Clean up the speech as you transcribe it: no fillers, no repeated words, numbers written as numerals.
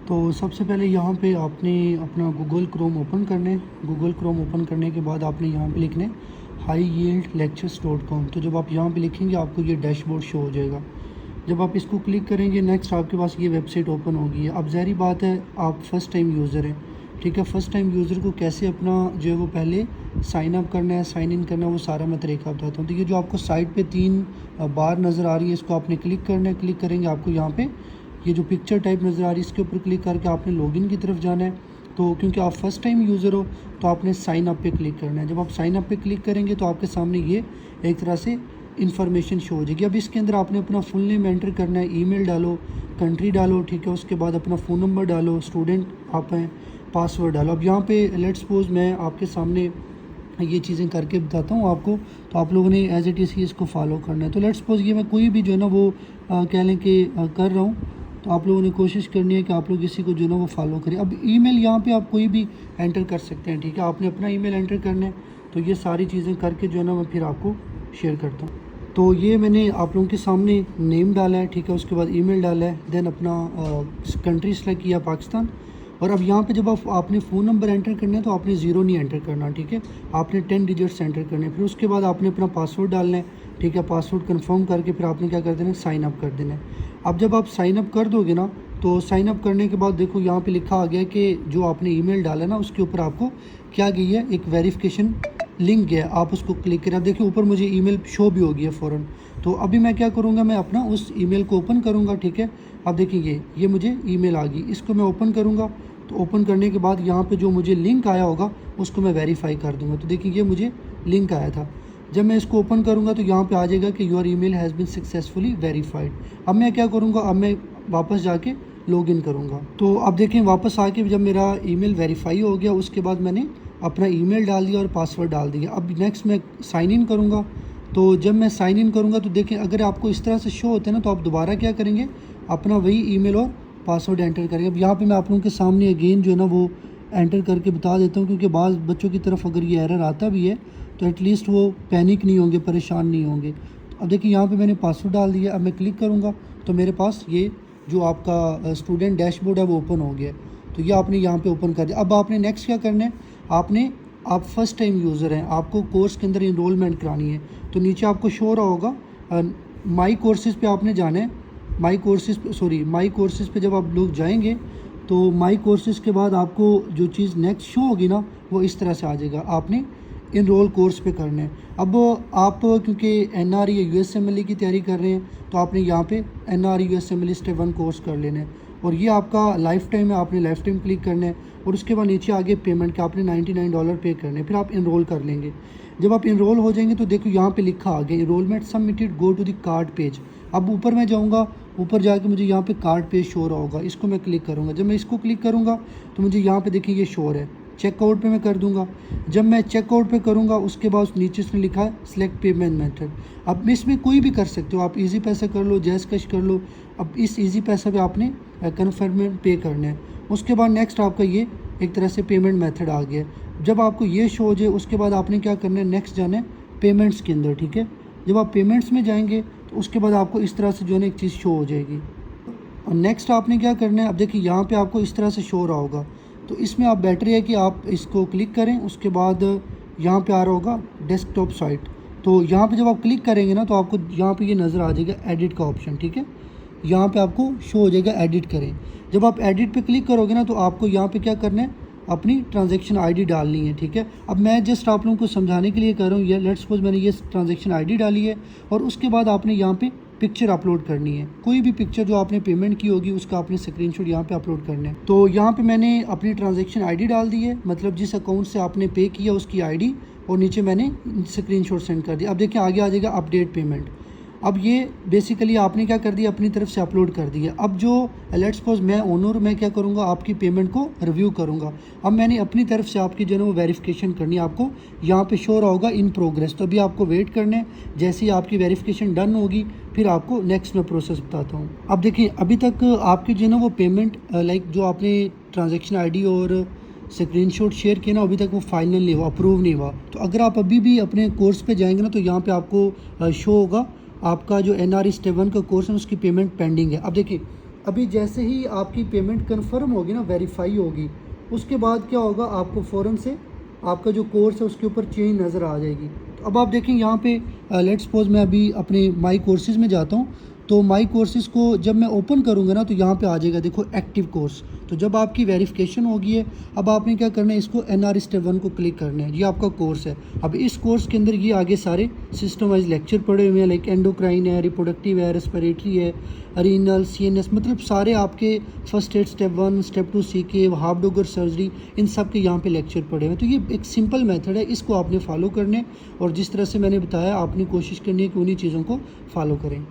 तो सबसे पहले यहाँ पे आपने अपना गूगल क्रोम ओपन करना है। गूगल क्रोम ओपन करने के बाद आपने यहाँ पे लिखना है highyieldlectures.com। तो जब आप यहाँ पे लिखेंगे आपको ये डैशबोर्ड शो हो जाएगा। जब आप इसको क्लिक करेंगे नेक्स्ट आपके पास ये वेबसाइट ओपन होगी है। अब ज़ाहिर बात है आप फ़र्स्ट टाइम यूज़र हैं, ठीक है। फ़र्स्ट टाइम यूज़र को कैसे अपना जो है वो पहले साइन अप करना है, साइन इन करना है, वो सारा मैं तरीका बताता हूँ। तो ये जो आपको साइड पे 3 बार नज़र आ रही है, इसको आपने क्लिक करना है। क्लिक करेंगे आपको यहाँ पे ये जो पिक्चर टाइप नज़र आ रही है, इसके ऊपर क्लिक करके आपने लॉगिन की तरफ जाना है। तो क्योंकि आप फ़र्स्ट टाइम यूज़र हो तो आपने साइन अप पे क्लिक करना है। जब आप साइन अप पे क्लिक करेंगे तो आपके सामने ये एक तरह से इन्फॉर्मेशन शो हो जाएगी। अब इसके अंदर आपने अपना फुल नेम एंटर करना है, ईमेल डालो, कंट्री डालो, ठीक है। उसके बाद अपना फ़ोन नंबर डालो, स्टूडेंट आप हैं, पासवर्ड डालो। अब यहाँ पे लेट्स सपोज मैं आपके सामने ये चीज़ें करके बताता हूँ आपको, तो आप लोगों ने एज़ इट इज़ ही इसको फॉलो करना है। तो लेट्स सपोज ये मैं कोई भी जो है ना वो कह लें कि कर रहा हूँ, तो आप लोगों ने कोशिश करनी है कि आप लोग इसी को जो है ना वो फॉलो करें। अब ईमेल यहाँ पे आप कोई भी एंटर कर सकते हैं, ठीक है। आपने अपना ईमेल एंटर करना है। तो ये सारी चीज़ें करके जो है ना मैं फिर आपको शेयर करता हूँ। तो ये मैंने आप लोगों के सामने नेम डाला है, ठीक है। उसके बाद ईमेल डाला है, देन अपना कंट्री सेलेक्ट किया पाकिस्तान। और अब यहाँ पे जब आपने फ़ोन नंबर एंटर करना है तो आपने ज़ीरो नहीं एंटर करना, ठीक है। आपने 10 डिजिट्स एंटर करने हैं। फिर उसके बाद आपने अपना पासवर्ड डालना है, ठीक है। पासवर्ड कंफर्म करके फिर आपने क्या कर देना है, साइन अप कर देना है। अब जब आप साइन अप कर दोगे ना, तो साइन अप करने के बाद देखो यहाँ पे लिखा आ गया कि जो आपने ईमेल डाला ना उसके ऊपर आपको क्या गई है, एक वेरिफिकेशन लिंक गया। आप उसको क्लिक करें। अब देखिए ऊपर मुझे ईमेल शो भी हो गई है फ़ौरन। तो अभी मैं क्या करूँगा, मैं अपना उस ईमेल को ओपन करूँगा, ठीक है। अब देखिए ये मुझे ईमेल आ गई, इसको मैं ओपन करूँगा। तो ओपन करने के बाद यहाँ पे जो मुझे लिंक आया होगा उसको मैं वेरीफाई कर दूँगा। तो देखिए ये मुझे लिंक आया था। जब मैं इसको ओपन करूँगा तो यहाँ पे आ जाएगा कि your email has been successfully verified. अब मैं क्या करूँगा, अब मैं वापस जाके लॉगिन करूँगा। तो अब देखें वापस आके जब मेरा ईमेल वेरीफाई हो गया उसके बाद मैंने अपना ईमेल डाल दिया और पासवर्ड डाल दिया। अब नेक्स्ट मैं साइन इन करूँगा। तो जब मैं साइन इन करूँगा तो देखें अगर आपको इस तरह से शो होते हैं ना, तो आप दोबारा क्या करेंगे, अपना वही ईमेल और पासवर्ड एंटर करेंगे। अब यहाँ पे मैं आप लोगों के सामने अगेन जो है ना वो एंटर करके बता देता हूँ, क्योंकि बाज़ बच्चों की तरफ अगर ये एरर आता भी है तो एटलीस्ट वो पैनिक नहीं होंगे, परेशान नहीं होंगे। अब देखिए यहाँ पे मैंने पासवर्ड डाल दिया। अब मैं क्लिक करूँगा तो मेरे पास ये जो आपका स्टूडेंट डैशबोर्ड है वो ओपन हो गया। तो ये आपने यहाँ पे ओपन कर दिया। अब आपने नेक्स्ट क्या करना है, आप फर्स्ट टाइम यूज़र हैं, आपको कोर्स के अंदर इनरोलमेंट करानी है। तो नीचे आपको शो रहा होगा माई कोर्सेज़ पे आपने जाना है। माई कोर्सेज़ पे जब आप लोग जाएंगे तो माई कोर्सेज़ के बाद आपको जो चीज़ नेक्स्ट शो होगी ना वो इस तरह से आ जाएगा, आपने इनरोल कोर्स पे करना है। अब आप क्योंकि NRE या USMLE की तैयारी कर रहे हैं तो आपने यहाँ पे NRE USMLE स्टेप 1 कोर्स कर लेना है। और ये आपका लाइफ टाइम है, आपने लाइफ टाइम क्लिक करना है। और उसके बाद नीचे आगे पेमेंट का आपने $99 पे करने, फिर आप इनरोल कर लेंगे। जब आप इनरोल हो जाएंगे तो देखो यहाँ पे लिखा आ गया enrolment submitted, go to the card page. अब ऊपर मैं जाऊँगा, ऊपर जाके मुझे यहाँ पे कार्ड पेज शो रहा होगा, इसको मैं क्लिक करूँगा। जब मैं इसको क्लिक करूँगा तो मुझे यहाँ पे देखिए ये शोर है, चेकआउट पे मैं कर दूँगा। जब मैं चेकआउट पे करूँगा उसके बाद नीचे इसमें लिखा है सिलेक्ट पेमेंट मेथड। अब इसमें कोई भी कर सकते हो, आप इजी पैसा कर लो, जैज़ कैश कर लो। अब इस इजी पैसा पे आपने कन्फर्म पे करना है। उसके बाद नेक्स्ट आपका ये एक तरह से पेमेंट मेथड आ गया। जब आपको ये शो हो जाए उसके बाद आपने क्या करना है, नेक्स्ट जाना है पेमेंट्स के अंदर, ठीक है। जब आप पेमेंट्स में जाएंगे तो उसके बाद आपको इस तरह से जो है ना एक चीज़ शो हो जाएगी। और नेक्स्ट आपने क्या करना है, अब देखिए यहाँ पे आपको इस तरह से शो रहा होगा। तो इसमें आप बेटर है कि आप इसको क्लिक करें। उसके बाद यहाँ पे आ रहा होगा डेस्कटॉप साइट। तो यहाँ पे जब आप क्लिक करेंगे ना तो आपको यहाँ पे ये नज़र आ जाएगा एडिट का ऑप्शन, ठीक है। यहाँ पे आपको शो हो जाएगा एडिट करें। जब आप एडिट पे क्लिक करोगे ना तो आपको यहाँ पे क्या करना है, अपनी ट्रांजैक्शन आईडी डालनी है, ठीक है। अब मैं जस्ट आप लोगों को समझाने के लिए कर रहा हूँ। ये लेट्स सपोज मैंने ये ट्रांजैक्शन आईडी डाली है और उसके बाद आपने यहाँ पे पिक्चर अपलोड करनी है। कोई भी पिक्चर जो आपने पेमेंट की होगी उसका आपने स्क्रीनशॉट यहाँ पे अपलोड करना है। तो यहाँ पे मैंने अपनी ट्रांजैक्शन आईडी डाल दी है, मतलब जिस अकाउंट से आपने पे किया उसकी आईडी, और नीचे मैंने स्क्रीनशॉट सेंड कर दिया। अब देखिए आगे आ जाएगा अपडेट पेमेंट। अब ये बेसिकली आपने क्या कर दिया, अपनी तरफ से अपलोड कर दिया। अब जो लेट्स सपोज मैं ओनर, मैं क्या करूँगा, आपकी पेमेंट को रिव्यू करूँगा। अब मैंने अपनी तरफ से आपकी जो है वो वेरिफिकेशन करनी है। आपको यहाँ पे शो रहा होगा इन प्रोग्रेस। तो अभी आपको वेट करना है, जैसे ही आपकी वेरिफिकेशन डन होगी फिर आपको नेक्स्ट में प्रोसेस बताता हूँ। अब देखिए अभी तक आपकी जो है ना वो पेमेंट लाइक जो आपने ट्रांजेक्शन ID और स्क्रीनशॉट शेयर किया ना, अभी तक वो फाइनल नहीं हुआ, अप्रूव नहीं हुआ। तो अगर आप अभी भी अपने कोर्स पे जाएंगे ना तो यहाँ पे आपको शो होगा आपका जो NRE स्टेप 1 का कोर्स है उसकी पेमेंट पेंडिंग है। अब देखिए अभी जैसे ही आपकी पेमेंट कंफर्म होगी ना, वेरीफाई होगी, उसके बाद क्या होगा, आपको फ़ौरन से आपका जो कोर्स है उसके ऊपर चेंज नज़र आ जाएगी। तो अब आप देखें यहाँ पे लेट्स सपोज मैं अभी अपने माई कोर्सेज़ में जाता हूँ, तो माई कोर्सेज़ को जब मैं ओपन करूँगा ना, तो यहाँ पे आ जाएगा देखो एक्टिव कोर्स। तो जब आपकी वेरिफिकेशन होगी है, अब आपने क्या करना है, इसको NR स्टेप 1 को क्लिक करना है, ये आपका कोर्स है। अब इस कोर्स के अंदर ये आगे सारे सिस्टम वाइज लेक्चर पड़े हुए हैं, लाइक एंडोक्राइन है, रिप्रोडक्टिव है, रेस्पिरेटरी है, रीनल, CNS, मतलब सारे आपके first aid step 1 step 2 CK, हाफ डॉगर सर्जरी, इन सब के यहाँ पे लेक्चर पड़े हुए हैं। तो ये एक सिंपल मेथड है, इसको आपने फॉलो करने और जिस तरह से मैंने बताया आपने कोशिश करनी है कि उन्हीं चीज़ों को फॉलो करें।